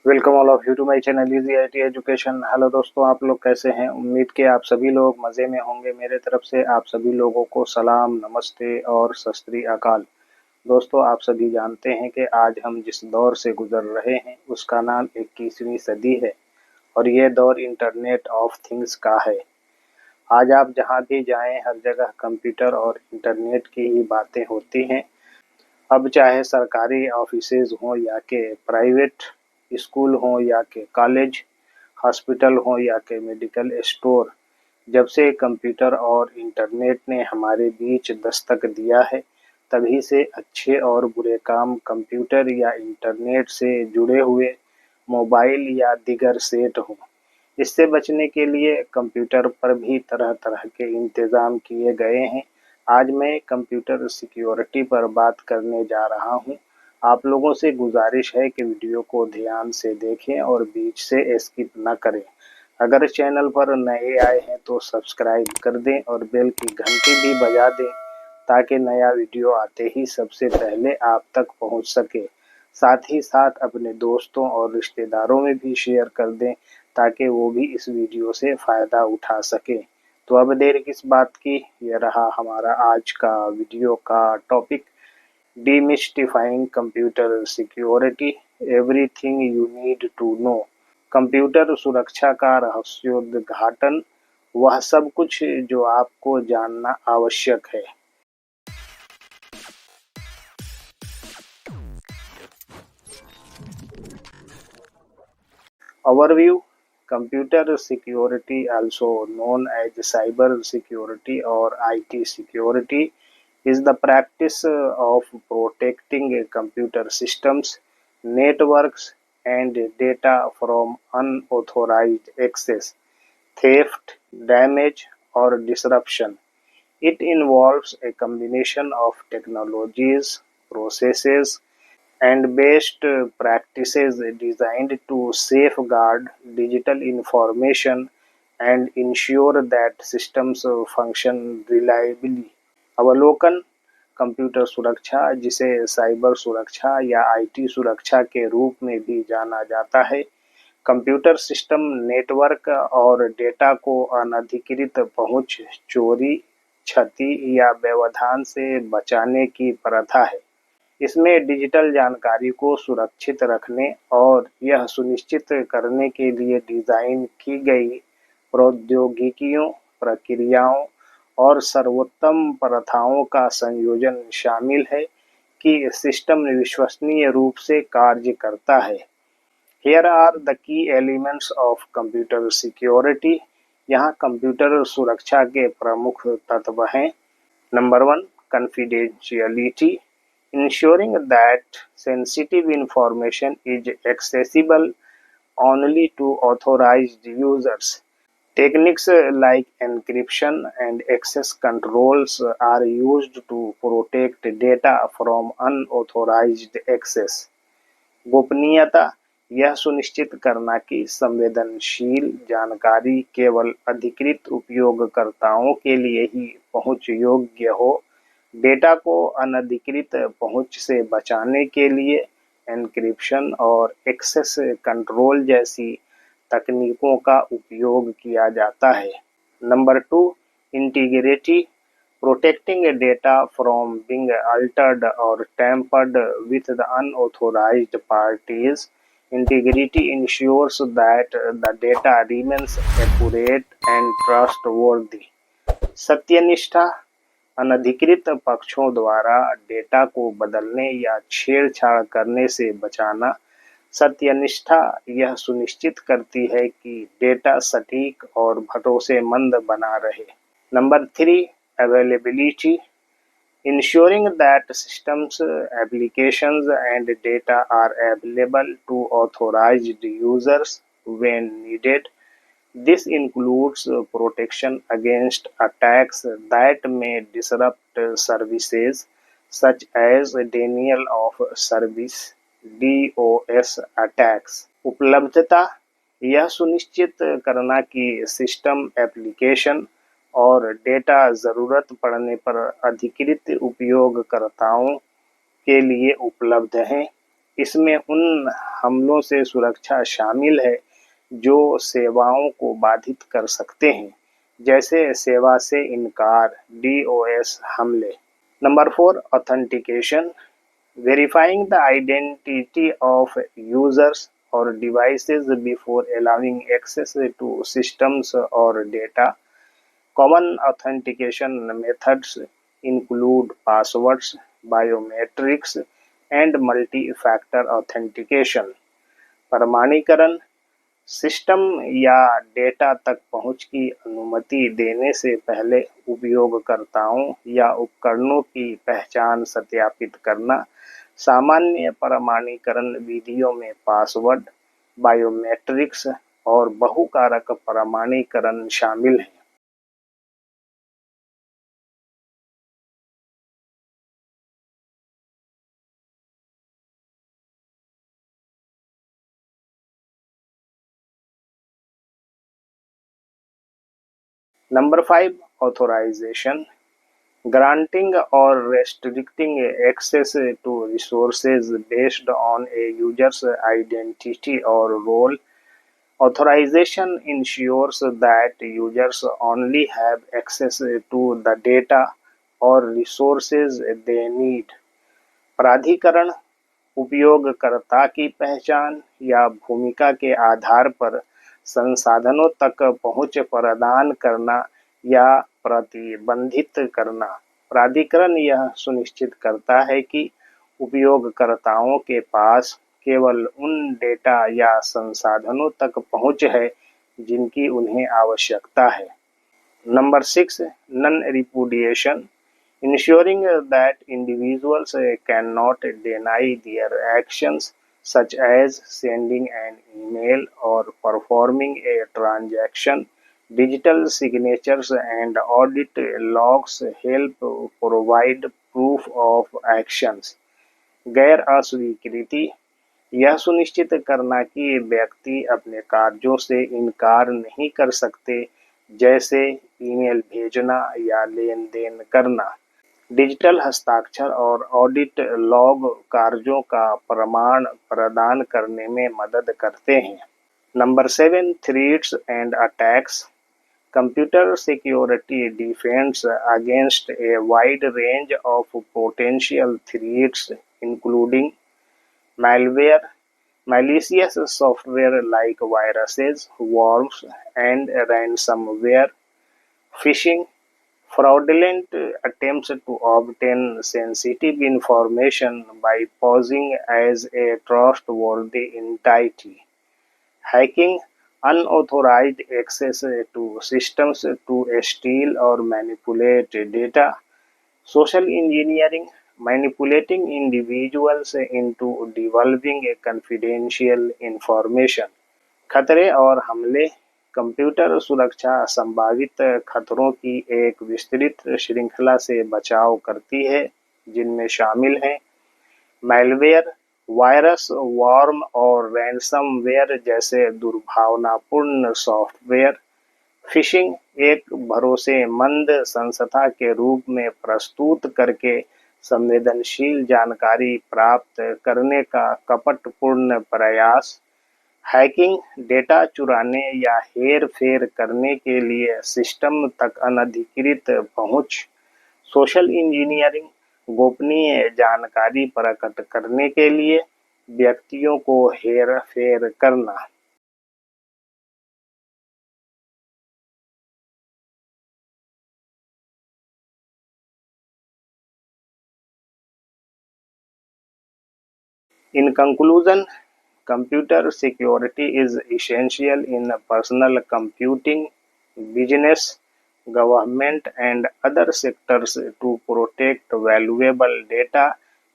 Welcome all of you to my channel easy IT education. Hello दोस्तों, आप लोग कैसे हैं? उम्मीद के आप सभी लोग मज़े में होंगे। मेरे तरफ से आप सभी लोगों को सलाम, नमस्ते और सत श्री अकाल। दोस्तों, आप सभी जानते हैं कि आज हम जिस दौर से गुजर रहे हैं उसका नाम 21वीं सदी है और ये दौर इंटरनेट ऑफ थिंग्स का है। आज आप जहां भी जाएं हर जगह कंप्यूटर और इंटरनेट की ही बातें होती हैं। अब चाहे सरकारी ऑफिसेज हों या के प्राइवेट स्कूल हों या के कॉलेज, हॉस्पिटल हों या के मेडिकल स्टोर, जब से कंप्यूटर और इंटरनेट ने हमारे बीच दस्तक दिया है, तभी से अच्छे और बुरे काम कंप्यूटर या इंटरनेट से जुड़े हुए मोबाइल या दीगर सेट हों। इससे बचने के लिए कंप्यूटर पर भी तरह-तरह के इंतज़ाम किए गए हैं। आज मैं कंप्यूटर सिक्योरिटी पर बात करने जा रहा हूँ। आप लोगों से गुजारिश है कि वीडियो को ध्यान से देखें और बीच से स्किप न करें। अगर चैनल पर नए आए हैं तो सब्सक्राइब कर दें और बेल की घंटी भी बजा दें ताकि नया वीडियो आते ही सबसे पहले आप तक पहुंच सके। साथ ही साथ अपने दोस्तों और रिश्तेदारों में भी शेयर कर दें ताकि वो भी इस वीडियो से फ़ायदा उठा सके। तो अब देर किस बात की, यह रहा हमारा आज का वीडियो का topic, demystifying computer security, everything you need to know. Computer सुरक्षा का रहस्योद्घाटन, वह सब कुछ जो आपको जानना आवश्यक है। Overview: Computer security, also known as cyber security or IT security, is the practice of protecting computer systems, networks, and data from unauthorized access, theft, damage, or disruption. It involves a combination of technologies, processes, and best practices designed to safeguard digital information and ensure that systems function reliably. अवलोकन: computer सुरक्षा, जिसे cyber सुरक्षा या IT सुरक्षा के रूप में भी जाना जाता है, कंप्यूटर सिस्टम, नेटवर्क और डेटा को अनधिकृत पहुंच, चोरी, क्षति या व्यवधान से बचाने की प्रथा है। इसमें डिजिटल जानकारी को सुरक्षित रखने और यह सुनिश्चित करने के लिए डिज़ाइन की गई प्रौद्योगिकियों, प्रक्रियाओं और सर्वोत्तम प्रथाओं का संयोजन शामिल है कि सिस्टम विश्वसनीय रूप से कार्य करता है। Here are the key elements of computer security. यहाँ कंप्यूटर सुरक्षा के प्रमुख तत्व हैं। Number 1, confidentiality, ensuring that sensitive information is accessible only to authorized users. Techniques like encryption and access controls are used to protect data from unauthorized access. गोपनीयता, यह सुनिश्चित करना कि संवेदनशील जानकारी केवल अधिकृत उपयोगकर्ताओं के लिए ही पहुंच योग्य हो। डेटा को अनधिकृत पहुंच से बचाने के लिए एन्क्रिप्शन और एक्सेस कंट्रोल जैसी तकनीकों का उपयोग किया जाता है। Number 2, integrity, protecting data from being altered or tampered with the unauthorized parties. Integrity ensures that the data remains accurate and trustworthy. सत्यनिष्ठा, अनधिकृत पक्षों द्वारा डेटा को बदलने या छेड़छाड़ करने से बचाना। सत्यनिष्ठा यह सुनिश्चित करती है कि डेटा सटीक और भरोसेमंद बना रहे। Number 3, availability, ensuring that systems, applications, and data are available to authorized users when needed. This includes protection against attacks that may disrupt services, such as denial of service (DOS) attacks. उपलब्धता, यह सुनिश्चित करना कि system, application और data ज़रूरत पड़ने पर अधिकृत उपयोगकर्ताओं के लिए उपलब्ध हैं। इसमें उन हमलों से सुरक्षा शामिल है जो सेवाओं को बाधित कर सकते हैं, जैसे सेवा से इनकार, डीओएस हमले। Number 4, authentication, verifying the identity of users or devices before allowing access to systems or data. Common authentication methods include passwords, biometrics, and multi-factor authentication. प्रमाणीकरण, सिस्टम या डेटा तक पहुंच की अनुमति देने से पहले उपयोगकर्ताओं या उपकरणों की पहचान सत्यापित करना। सामान्य प्रमाणीकरण विधियों में पासवर्ड, बायोमेट्रिक्स और बहुकारक प्रमाणीकरण शामिल हैं। Number 5, authorisation, granting or restricting access to resources based on a user's identity or role. Authorization ensures that users only have access to the data or resources they need. प्राधिकरण, उपयोगकर्ता की पहचान या भूमिका के आधार पर संसाधनों तक पहुंच प्रदान करना या प्रतिबंधित करना। प्राधिकरण यह सुनिश्चित करता है कि उपयोगकर्ताओं के पास केवल उन डेटा या संसाधनों तक पहुंच है जिनकी उन्हें आवश्यकता है। Number 6, non-repudiation, ensuring that individuals cannot deny their actions, such as sending an email or performing a transaction. Digital signatures and audit logs help provide proof of actions. गैर अस्वीकृति, यह सुनिश्चित करना कि व्यक्ति अपने कार्यों से इनकार नहीं कर सकते, जैसे ईमेल भेजना या लेन-देन करना। डिजिटल हस्ताक्षर और ऑडिट लॉग कार्यों का प्रमाण प्रदान करने में मदद करते हैं। Number 7, threats and attacks, computer security defends against a wide range of potential threats including malware, malicious software like viruses, worms, and ransomware, phishing, fraudulent attempts to obtain sensitive information by posing as a trustworthy entity, hacking, unauthorized access to systems to steal or manipulate data, social engineering, manipulating individuals into divulging confidential information. खतरे और हमले, computer सुरक्षा संभावित खतरों की एक विस्तृत श्रृंखला से बचाव करती है, जिनमें शामिल हैं मैलवेयर, वायरस, वॉर्म और रैनसमवेयर जैसे दुर्भावनापूर्ण सॉफ्टवेयर। फिशिंग, एक भरोसेमंद संस्था के रूप में प्रस्तुत करके संवेदनशील जानकारी प्राप्त करने का कपटपूर्ण प्रयास। हैकिंग, डेटा चुराने या हेर-फेर करने के लिए सिस्टम तक अनधिकृत पहुंच। सोशल इंजीनियरिंग, गोपनीय जानकारी प्रकट करने के लिए व्यक्तियों को हेर-फेर करना। In conclusion, computer security is essential in personal computing, business, government, and other sectors to protect valuable data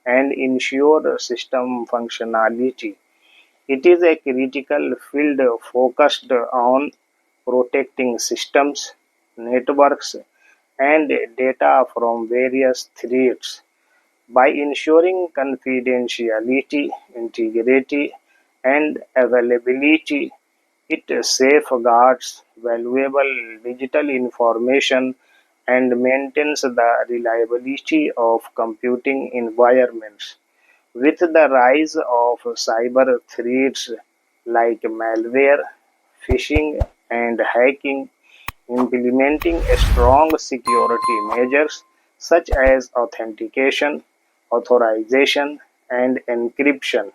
and ensure system functionality. It is a critical field focused on protecting systems, networks, and data from various threats. By ensuring confidentiality, integrity, and availability, it safeguards valuable digital information and maintains the reliability of computing environments. With the rise of cyber threats like malware, phishing, and hacking, implementing strong security measures such as authentication, authorization, and encryption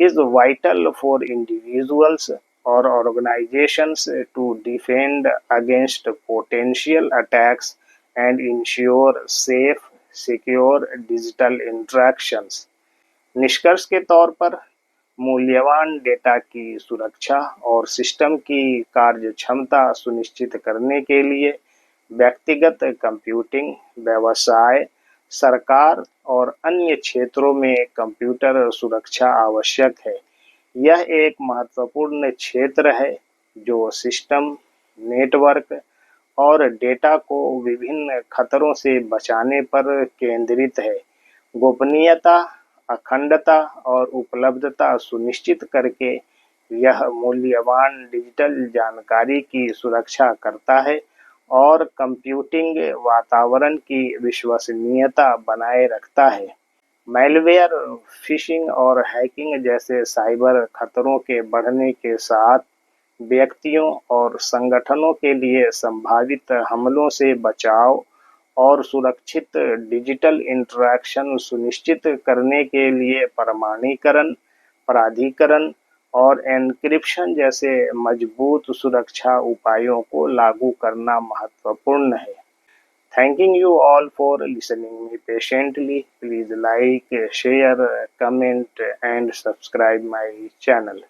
is vital for individuals or organizations to defend against potential attacks and ensure safe, secure digital interactions. निष्कर्ष के तौर पर मूल्यवान data की सुरक्षा और system की कार्यक्षमता सुनिश्चित करने के लिए व्यक्तिगत कंप्यूटिंग, व्यवसाय, सरकार और अन्य क्षेत्रों में कंप्यूटर सुरक्षा आवश्यक है। यह एक महत्वपूर्ण क्षेत्र है जो सिस्टम, नेटवर्क और डेटा को विभिन्न खतरों से बचाने पर केंद्रित है। गोपनीयता, अखंडता और उपलब्धता सुनिश्चित करके यह मूल्यवान डिजिटल जानकारी की सुरक्षा करता है और कंप्यूटिंग वातावरण की विश्वसनीयता बनाए रखता है। मैलवेयर, फिशिंग और हैकिंग जैसे साइबर खतरों के बढ़ने के साथ व्यक्तियों और संगठनों के लिए संभावित हमलों से बचाव और सुरक्षित डिजिटल इंटरैक्शन सुनिश्चित करने के लिए प्रमाणीकरण, प्राधिकरण और एन्क्रिप्शन जैसे मजबूत सुरक्षा उपायों को लागू करना महत्वपूर्ण है। Thanking you all for listening me patiently. Please like, share, comment and subscribe my channel.